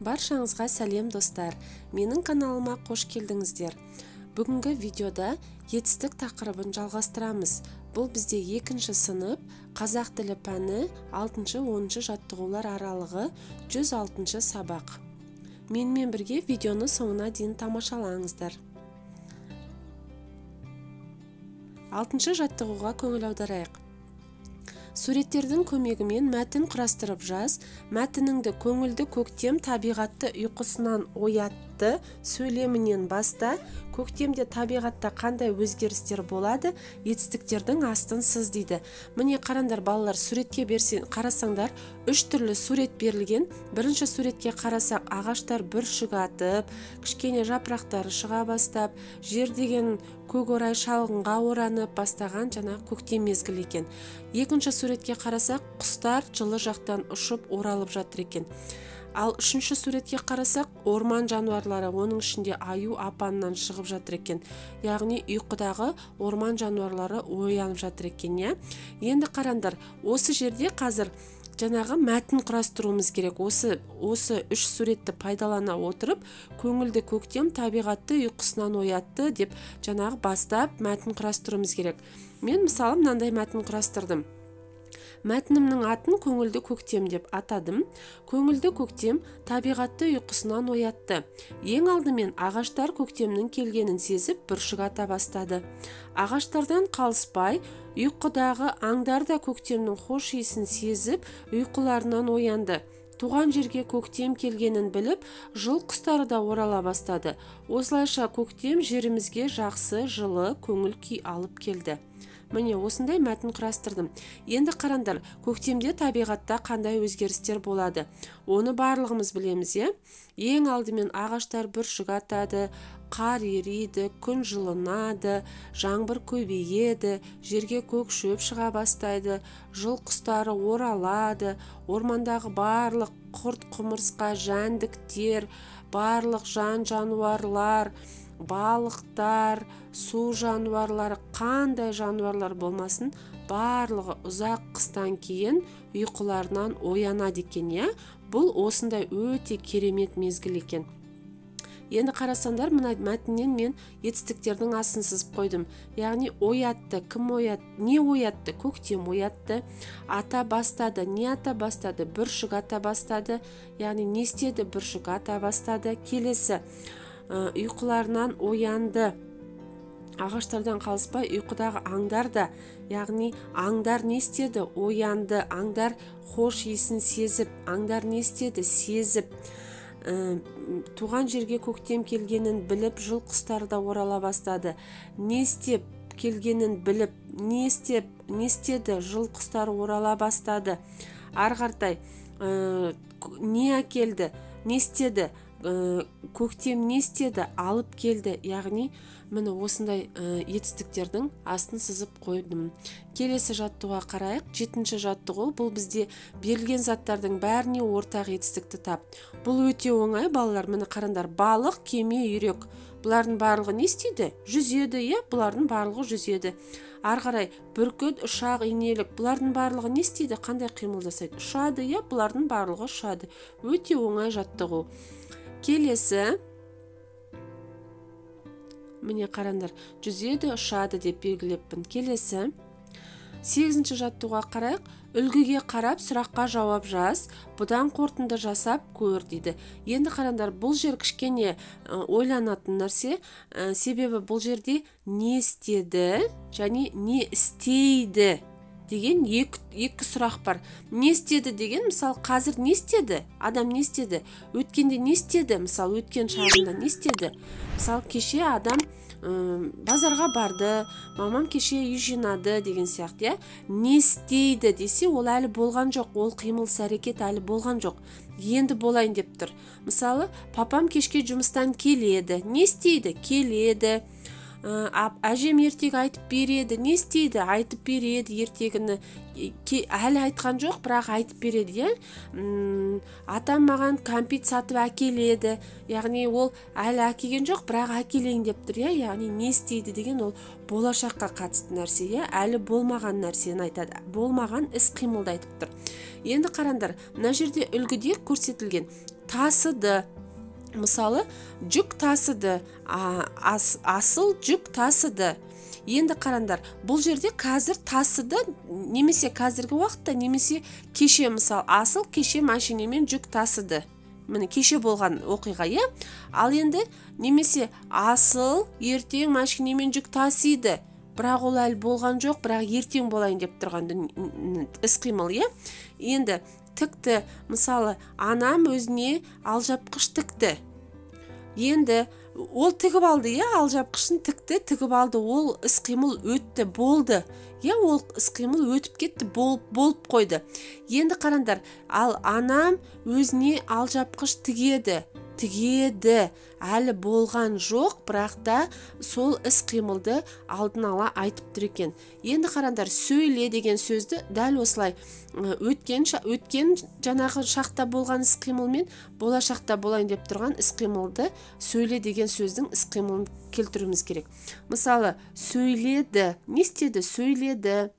Баршаңызға сәлем достар, менің каналыма қош келдіңіздер. Бүгінгі видеода етістік тақырыбын жалғастырамыз. Бұл бізде 2-ші сынып, қазақ тілі пәні 6-10 жаттығулар аралығы 106-шы сабақ. Менімен бірге видеоны соңына дейін тамашалаңыздар. 6-шы жаттығуға көңіл аударайық. Суреттердің көмегімен мәтін құрастырып жаз. Мәтініңді көңілді көктем табиғатты ұйқысынан оятты сөйлемінен баста. Көктемде табиғатта қандай өзгерістер болады? Етістіктердің астын сыз дейді. Міне қараңдар балалар, суретке қарасаңдар 3 түрлі сурет берілген. Бірінші суретке қарасақ, ағаштар бүршік атып, кішкене жапырақтары шыға бастап, жер деген көк орай шалғынға оранып бастаған жаңа көктем мезгілі екен. Екінші суретке қарасақ, құстар жылы жақтан ұшып оралып жатыр екен. Ал үшінші суретке қарасақ, орман жануарлары, оның ішінде аю апаннан шығып жатыр екен. Яғни ұйқыдағы орман жануарлары оянып жатыр екен. Енді қараңдар, осы жерде қазір жаңағы мәтін құрастыруымыз керек. Осы 3 суретті пайдалана отырып, көңілді көктем табиғатты ұйқысынан оятты деп жаңағы бастап мәтін құрастыруымыз керек. Мен мысалы мынандай мәтін құрастырдым. Мәтінімнің атын көңілді көктем деп атадым. Көңілді көктем табиғатты ұйқысынан оятты. Ең алдымен ағаштар көктемнің келгенін сезіп бүршік ата бастады. Ағаштардан қалыспай, ұйқыдағы аңдар да көктемнің хош иісін сезіп, ұйқыларынан оянды. Туған жерге көктем келгенін біліп, жыл құстары да орала бастады. Осылайша көктем жерімізге жақсы, жылы көңіл күй алып келді. Міне осындай мәтін құрастырдым. Енді қараңдар, көктемде табиғатта қандай өзгерістер болады? Оны барлығымыз білеміз, Ең алдымен ағаштар бүршік атады, қар ериді, күн жылынады, жаңбыр көбейеді, жерге көк шөп шыға бастайды, жыл құстары оралады, ормандағы барлық құрт құмырсқа, жәндіктер, барлық жан жануарлар, балықтар, су жануарлары, қандай жануарлар болмасын, барлығы ұзақ қыстан кейін ұйқыларынан оянады екен. Бұл осындай өте керемет мезгіл екен. Енді қарасаңдар, мына мәтіннен мен етістіктердің астын сызып қойдым. Яғни оятты, кім оятты, не оятты? Көктем оятты. Ата бастады, не ата бастады? Бүршік ата бастады. Яғни не істеді? Бүршік ата бастады. Келесі, ұйқыларынан оянды. Ағаштардан қалыспай, ұйқыдағы аңдар да, яғни аңдар не істеді? Оянды. Аңдар хош иісін сезіп, аңдар не істеді? Сезіп. Туған жерге көктем келгенін біліп, жыл құстары да орала бастады. Не істеп келгенін біліп, не істеді? Жыл құстары орала бастады. Арғартай, не әкелді? Не істеді? Көктем не істеді? Алып келді. Яғни міне осындай етістіктердің астын сызып қойдым. Келесі жаттығуға қарайық. 7-ші жаттығу, бұл бізде берілген заттардың бәріне ортақ етістікті тап. Бұл өте оңай балалар. Міне қараңдар, балық, кеме, үйрек. Бұлардың барлығы не істейді? Жүзеді, бұлардың барлығы жүзеді. Арғарай, бүркіт, ұшақ, инелік. Бұлардың барлығы не істейді? Қандай қимыл жасайды? Ұшады, бұлардың барлығы ұшады. Өте оңай жаттығу. Келесі, міне қараңдар, жүзеді, ұшады деп белгілеппін. Келесі, 8-ші жаттығуға қарайық. Үлгіге қарап сұраққа жауап жаз, бұдан қорытынды жасап көр дейді. Енді қараңдар, бұл жер кішкене ойланатын нәрсе, себебі бұл жерде не істеді және не істейді деген екі сұрақ бар. Не істеді деген, мысалы, қазір не істеді? Адам не істеді? Өткенде не істеді? Мысалы, өткен шағында не істеді? Мысалы, кеше адам базарға барды, мамам кеше үй жинады деген сияқты. Не істейді десе, ол әлі болған жоқ, ол қимыл әрекет әлі болған жоқ. Енді болайын деп тұр. Мысалы, папам кешке жұмыстан келеді. Не істейді? Келеді. Әжем ертегі айтып береді. Не істейді? Айтып береді ертегіні. Әлі айтқан жоқ, бірақ айтып береді. Атам маған кәмпит сатып әкеледі. Яғни ол әлі әкелген жоқ, бірақ әкелейін деп тұр. Яғни не істейді деген ол болашаққа қатысты нәрсе. Әлі болмаған нәрсені айтады. Болмаған іс қимылды айтып тұр. Енді қараңдар, мына жерде үлгіде көрсетілген тасыды. Мысалы, жүк тасыды, асыл жүк тасыды. Енді қараңдар, бұл жерде қазір тасыды, немесе қазіргі уақытта, немесе кеше, мысалы, асыл кеше машинемен жүк тасыды. Міне кеше болған оқиға, иә? Ал енді немесе асыл ертең машинемен жүк тасиды. Бірақ ол әлі болған жоқ, бірақ ертең болайын деп тұрған іс-қимыл, иә? Енді тікті, мысалы, анам өзіне алжапқыш тікті. Енді ол тігіп алды, иә, алжапқышын тікті, тігіп алды, ол іс-қимыл өтті, болды. Иә, ол іс-қимыл өтіп кетті, болып қойды. Енді қараңдар, ал анам өзіне алжапқыш тігеді, әлі болған жоқ, бірақ та сол іс-қимылды алдын ала айтып тұр екен. Енді қараңдар, сөйле деген сөзді дәл осылай өткен жаңағы шақта болған іс-қимылмен болашақта болайын деп тұрған іс-қимылды сөйле деген сөздің іс-қимылын келтіруіміз керек. Мысалы, сөйледі, не істеді? Сөйледі.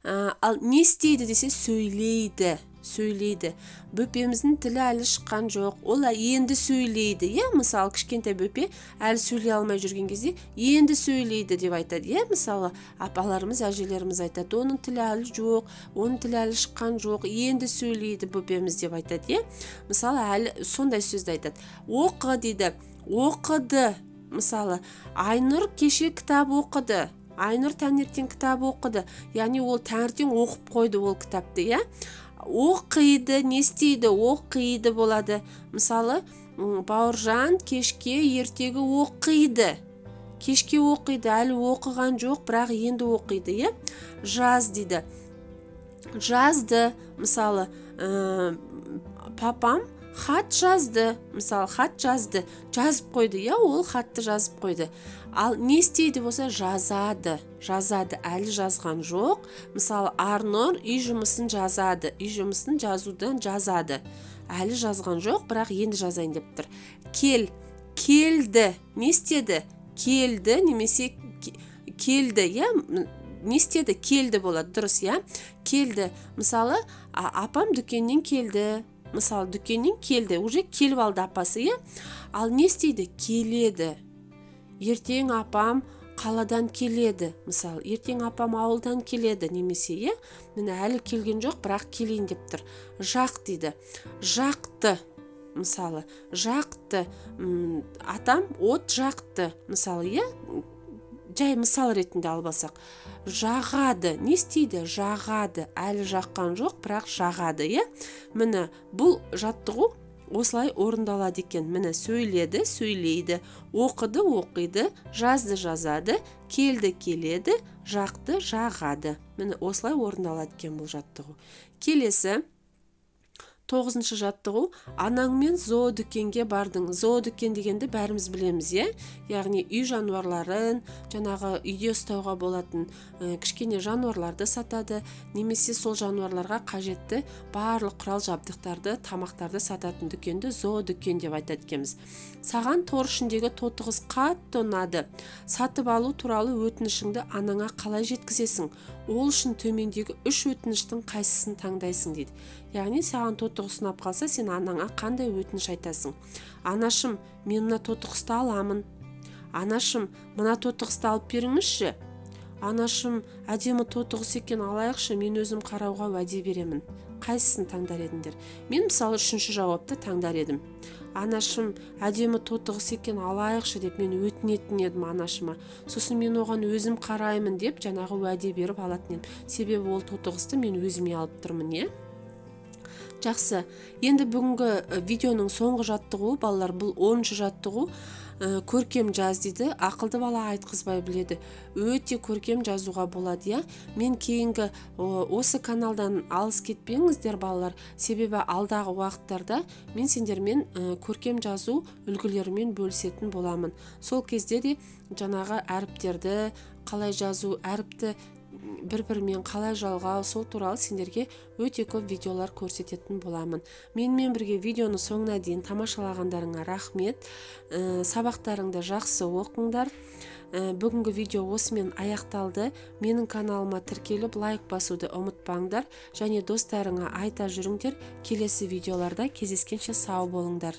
Ал не істейді десе сөйлейді. Бөпеміздің тілі әлі шыққан жоқ, ол енді сөйлейді, иә? Мысалы, кішкентай бөпе әлі сөйлей алмай жүрген кезде енді сөйлейді деп айтады, иә? Мысалы, апаларымыз, әжелеріміз айтады, оның тілі әлі жоқ, оның тілі әлі шыққан жоқ, енді сөйлейді бөпеміз деп айтады, иә? Мысалы, әлі сондай сөзді айтады. Оқы дейді, оқыды. Мысалы, Айнұр кеше кітап оқыды. Айнұр таңертең кітап оқыды. Яғни ол таңертең оқып қойды ол кітапты, иә? Оқиды, не істейді? Оқиды болады. Мысалы, Бауыржан кешке ертегі оқиды. Кешке оқиды, әлі оқыған жоқ, бірақ енді оқиды, иә? Жаз дейді. Жазды. Мысалы, папам хат жазды. Мысалы, хат жазды. Жазып қойды, иә? Ол хатты жазып қойды. Ал не істейді болса жазады, әлі жазған жоқ. Мысалы, Арнұр үй жұмысын жазады, үй жұмысын жазудан жазады. Әлі жазған жоқ, бірақ енді жазайын деп тұр. Келді, не істеді? Келді, немесе келді, иә? Не істеді? Келді болады, дұрыс, иә? Келді. Мысалы, апам дүкеннен келді. Мысалы, дүкеннен келді, уже келіп алды апасы, иә? Ал не істейді? Келеді. Ертең апам қаладан келеді. Мысалы, ертең апам ауылдан келеді, немесе, иә? Міне әлі келген жоқ, бірақ келейін деп тұр. Жақ дейді. Жақты. Мысалы, жақты. Атам от жақты. Мысалы, иә? Жай мысал ретінде албасақ. Жағады. Не істейді? Жағады. Әлі жаққан жоқ, бірақ жағады, иә? Міне бұл жаттығу осылай орындалады екен. Міне сөйледі, сөйлейді, оқыды, оқиды, жазды, жазады, келді, келеді, жақты, жағады. Міне осылай орындалады екен бұл жаттығу. Келесі 9-шы жаттығу. Анаңмен зоодүкенге бардың. Зоодүкен дегенді бәріміз білеміз, иә? Яғни үй жануарларын, жаңағы үйде ұстауға болатын кішкене жануарларды сатады, немесе сол жануарларға қажетті барлық құрал жабдықтарды, тамақтарды сататын дүкенді зоодүкен деп айтады екенбіз. Саған тор ішіндегі тотығыз қатты ұнады. Сатып алу туралы өтінішіңді анаңа қалай жеткізесің? Ол үшін төмендегі 3 өтініштің қайсысын таңдайсың дейді. Яғни саған тотығыз ұнап қалса, сен анаңа қандай өтініш айтасың? Анашым, мен мына тотығызды аламын. Анашым, мына тотығызды алып беріңізші. Анашым, әдемі тотығыз екен, алайықшы, мен өзім қарауға уәде беремін. Қайсысын таңдар едіңдер? Мен мысалы 3-ші жауапты таңдар едім. Анашым, әдемі тотығыз екен, алайықшы деп мен өтінетін едім анашыма. Сосын мен оған өзім қараймын деп жаңағы уәде беріп алатын едім. Себебі ол тотығызды мен өзіме алып тұрмын, е? Жақсы. Енді бүгінгі видеоның соңғы жаттығуы, балалар, бұл 10-шы жаттығу. Көркем жаз дейді. Ақылды бала айтқызбай біледі. Өте көркем жазуға болады, я? Мен кейінгі осы каналдан алыс кетпеңіздер, балалар. Себебі алдағы уақыттарда мен сендермен көркем жазу үлгілерімен бөлісетін боламын. Сол кезде де жаңағы әріптерді қалай жазу, әріпті бір-бірімен қалай жалғау, сол туралы сендерге өте көп видеолар көрсететін боламын. Менімен бірге видеоны соңына дейін тамашалағандарыңа рахмет. Сабақтарыңды жақсы оқыңдар. Бүгінгі видео осымен аяқталды. Менің каналыма тіркеліп лайк басуды ұмытпаңдар, және достарыңа айта жүріңдер. Келесі видеоларда кездескенше сау болыңдар.